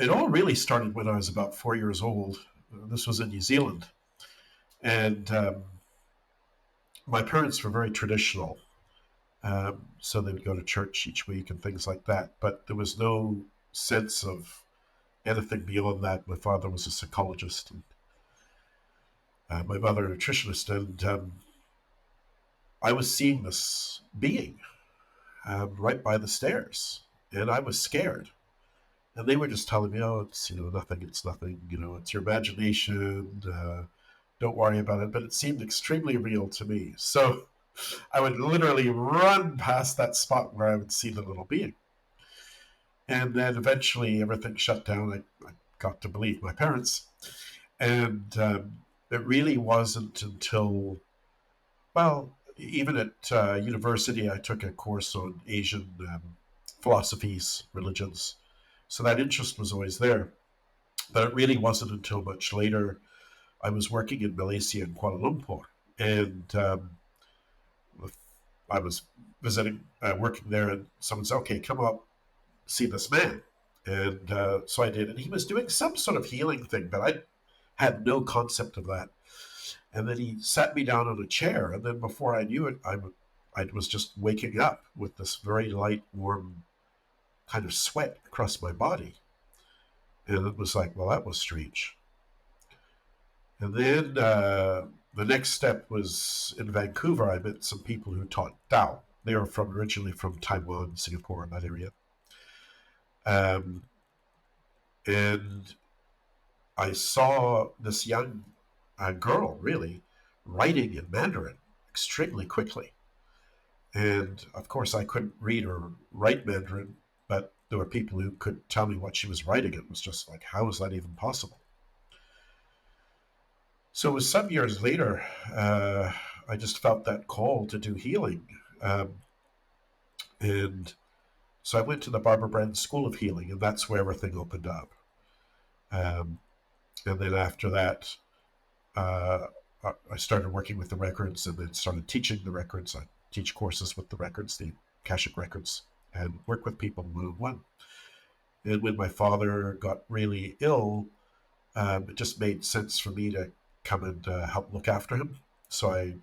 it all really started when I was about 4 years old. This was in New Zealand. And my parents were very traditional. So they would go to church each week and things like that. But there was no sense of anything beyond that. My father was a psychologist, and my mother a nutritionist. And I was seeing this being right by the stairs. And I was scared. And they were just telling me, oh, it's, nothing, it's nothing, it's your imagination, don't worry about it. But it seemed extremely real to me. So I would literally run past that spot where I would see the little being. And then eventually everything shut down. I got to believe my parents. And it really wasn't until, well, even at university, I took a course on Asian philosophies, religions. So that interest was always there. But it really wasn't until much later I was working in Malaysia in Kuala Lumpur. And I was visiting, working there, and someone said, okay, come up, see this man. And so I did. And he was doing some sort of healing thing, but I had no concept of that. And then he sat me down on a chair. And then before I knew it, I was just waking up with this very light, warm kind of sweat across my body. And it was like, well, that was strange. And then the next step was in Vancouver. I met some people who taught Tao. They were originally from Taiwan, Singapore, that area. And I saw this young girl, really, writing in Mandarin extremely quickly. And of course, I couldn't read or write Mandarin, but there were people who could tell me what she was writing. It was just like, how is that even possible? So it was some years later, I just felt that call to do healing. And so I went to the Barbara Brennan School of Healing, and that's where everything opened up. And then after that, I started working with the records, and then started teaching the records. I teach courses with the records, the Akashic records, and work with people one-on-one. And when my father got really ill, it just made sense for me to come and help look after him. So I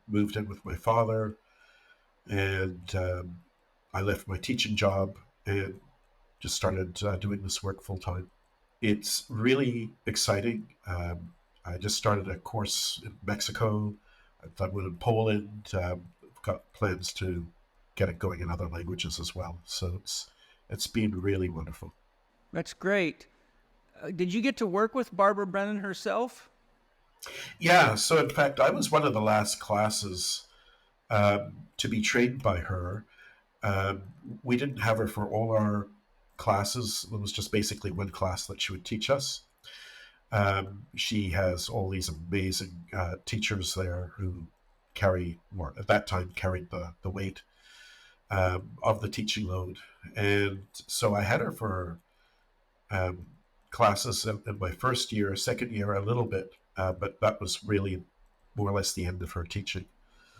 moved in with my father, and I left my teaching job and just started doing this work full time. It's really exciting. I just started a course in Mexico. I've done one in Poland. I've got plans to get it going in other languages as well. So it's been really wonderful. That's great. Did you get to work with Barbara Brennan herself? Yeah. So in fact, I was one of the last classes to be trained by her. We didn't have her for all our classes. It was just basically one class that she would teach us. She has all these amazing teachers there who at that time carried the weight of the teaching load. And so I had her for classes in my first year, second year a little bit, but that was really more or less the end of her teaching.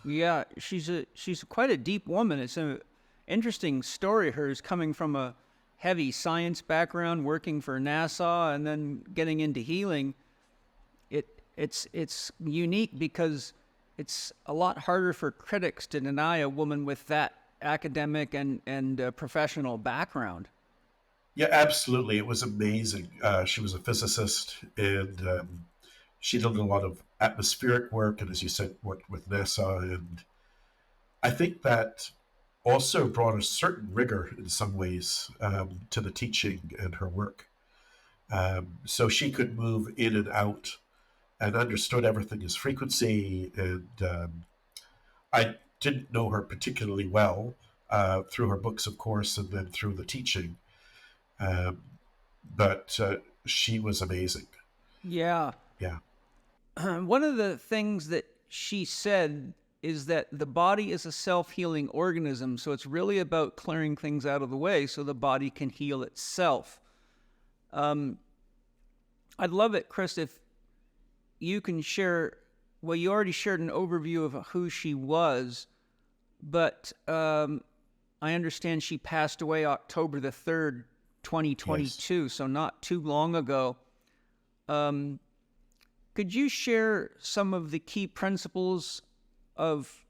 Yeah, she's quite a deep woman. It's an interesting story, hers, coming from a heavy science background, working for NASA, and then getting into healing. It's unique because it's a lot harder for critics to deny a woman with that academic and professional background. Yeah, absolutely. It was amazing. She was a physicist, and she did a lot of atmospheric work, and as you said, worked with NASA. And I think that also brought a certain rigor in some ways to the teaching and her work. So she could move in and out and understood everything as frequency. And I didn't know her particularly well through her books, of course, and then through the teaching. But she was amazing. Yeah. Yeah. One of the things that she said is that the body is a self-healing organism, so it's really about clearing things out of the way so the body can heal itself. I'd love it, Chris, if you can share, well, you already shared an overview of who she was, but I understand she passed away October the 3rd, 2022, so not too long ago. Could you share some of the key principles of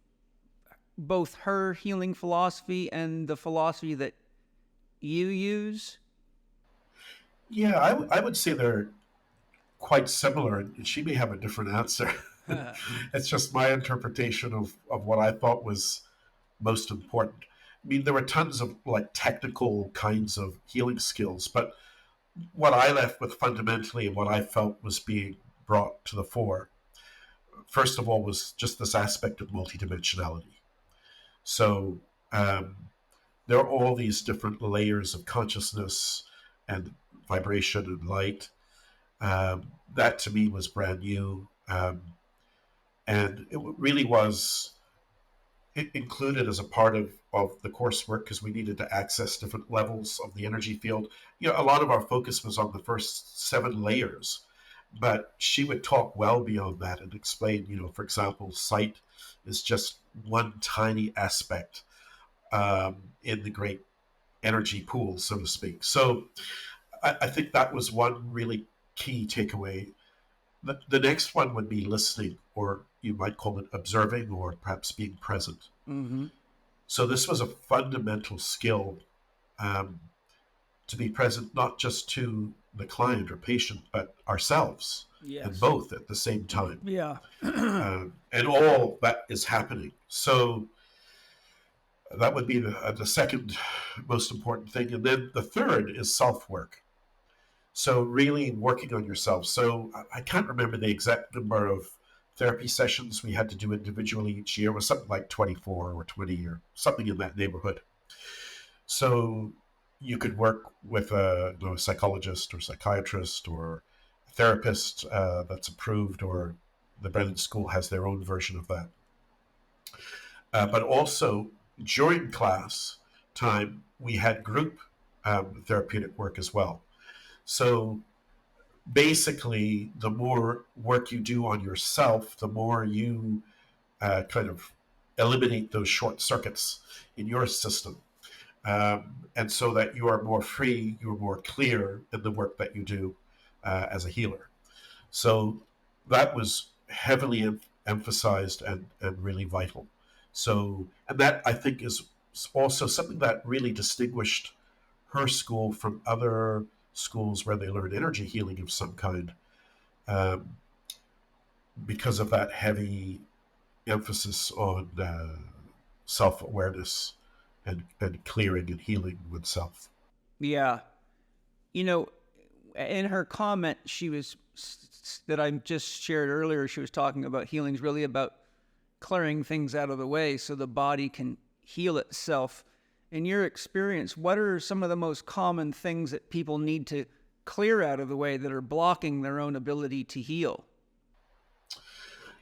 both her healing philosophy and the philosophy that you use? Yeah, I would say they're quite similar, and she may have a different answer. It's just my interpretation of what I thought was most important. I mean, there were tons of like technical kinds of healing skills, but what I left with fundamentally and what I felt was being brought to the fore, first of all, was just this aspect of multidimensionality. So um, there are all these different layers of consciousness and vibration and light. That to me was brand new. And it really was included as a part of the coursework because we needed to access different levels of the energy field. A lot of our focus was on the first 7 layers, but she would talk well beyond that and explain, for example, sight is just one tiny aspect in the great energy pool, so to speak. So I think that was one really key takeaway. The next one would be listening, or you might call it observing, or perhaps being present. Mm-hmm. So this was a fundamental skill, um, to be present not just to the client or patient, but ourselves, and Yes. both at the same time. Yeah. And all that is happening. So that would be the second most important thing. And then the third is self-work. So really working on yourself. So I can't remember the exact number of therapy sessions we had to do individually each year. It was something like 24 or 20 or something in that neighborhood. So you could work with a psychologist or psychiatrist or a therapist that's approved, or the Brennan School has their own version of that. But also during class time, we had group therapeutic work as well. So basically, the more work you do on yourself, the more you kind of eliminate those short circuits in your system. And so that you are more free, you're more clear in the work that you do as a healer. So that was heavily emphasized and really vital. So, and that I think is also something that really distinguished her school from other schools where they learn energy healing of some kind, um, because of that heavy emphasis on self-awareness and clearing and healing oneself. Yeah. You know, in her comment, that I just shared earlier, she was talking about healing's really about clearing things out of the way so the body can heal itself. In your experience, what are some of the most common things that people need to clear out of the way that are blocking their own ability to heal?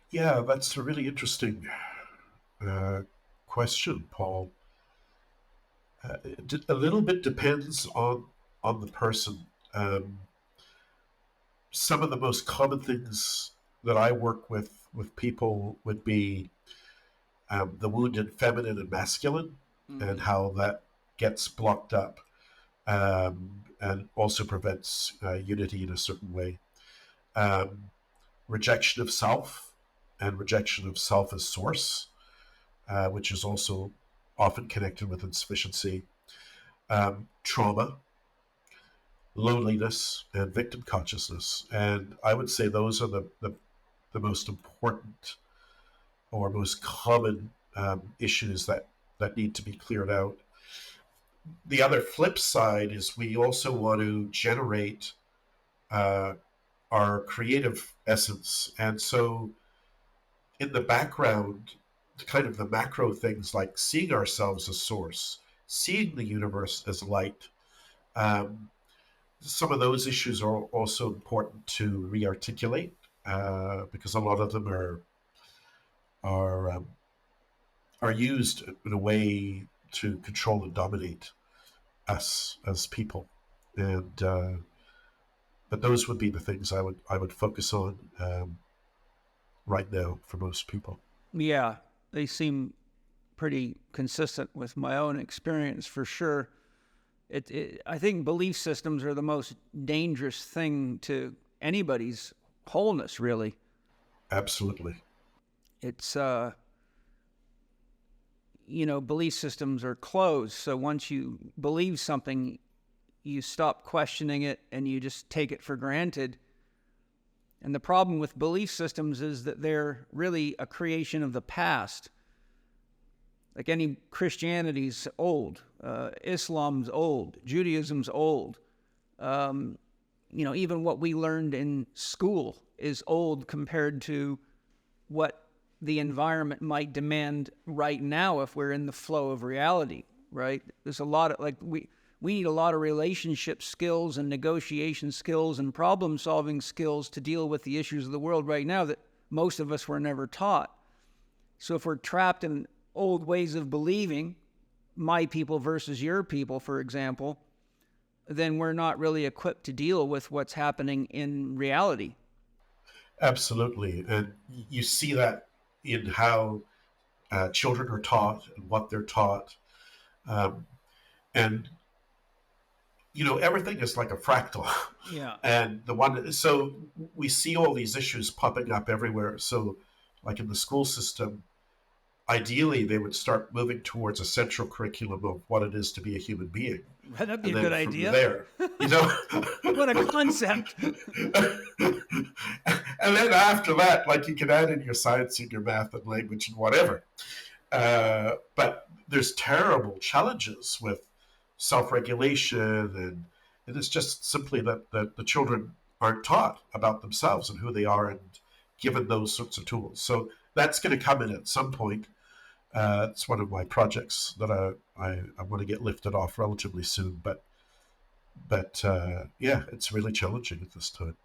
Yeah, that's a really interesting question, Paul. A little bit depends on the person. Some of the most common things that I work with people would be the wounded feminine and masculine, and how that gets blocked up, and also prevents unity in a certain way. Um, Rejection of self and rejection of self as source, which is also often connected with insufficiency. Trauma, loneliness, and victim consciousness. And I would say those are the most important or most common issues that need to be cleared out. The other flip side is we also want to generate uh, our creative essence. And so in the background, kind of the macro things like seeing ourselves as source, seeing the universe as light, um, some of those issues are also important to re-articulate, because a lot of them are um, are used in a way to control and dominate us as people, and but those would be the things I would focus on right now for most people. Yeah, they seem pretty consistent with my own experience for sure. I think belief systems are the most dangerous thing to anybody's wholeness, really. Absolutely. It's, belief systems are closed. So once you believe something, you stop questioning it and you just take it for granted. And the problem with belief systems is that they're really a creation of the past. Like any Christianity's old, Islam's old, Judaism's old. Even what we learned in school is old compared to what the environment might demand right now if we're in the flow of reality, right? There's a lot of, we need a lot of relationship skills and negotiation skills and problem-solving skills to deal with the issues of the world right now that most of us were never taught. So if we're trapped in old ways of believing, my people versus your people, for example, then we're not really equipped to deal with what's happening in reality. Absolutely. And you see that in how children are taught and what they're taught. And, everything is like a fractal. Yeah. And so we see all these issues popping up everywhere. So, like in the school system, ideally they would start moving towards a central curriculum of what it is to be a human being. That'd be And a then good from idea. there, What a concept. And then after that, like, you can add in your science and your math and language and whatever. But there's terrible challenges with self-regulation, and it's just simply that the children aren't taught about themselves and who they are and given those sorts of tools. So that's going to come in at some point. It's one of my projects that I want to get lifted off relatively soon. But yeah, it's really challenging at this time.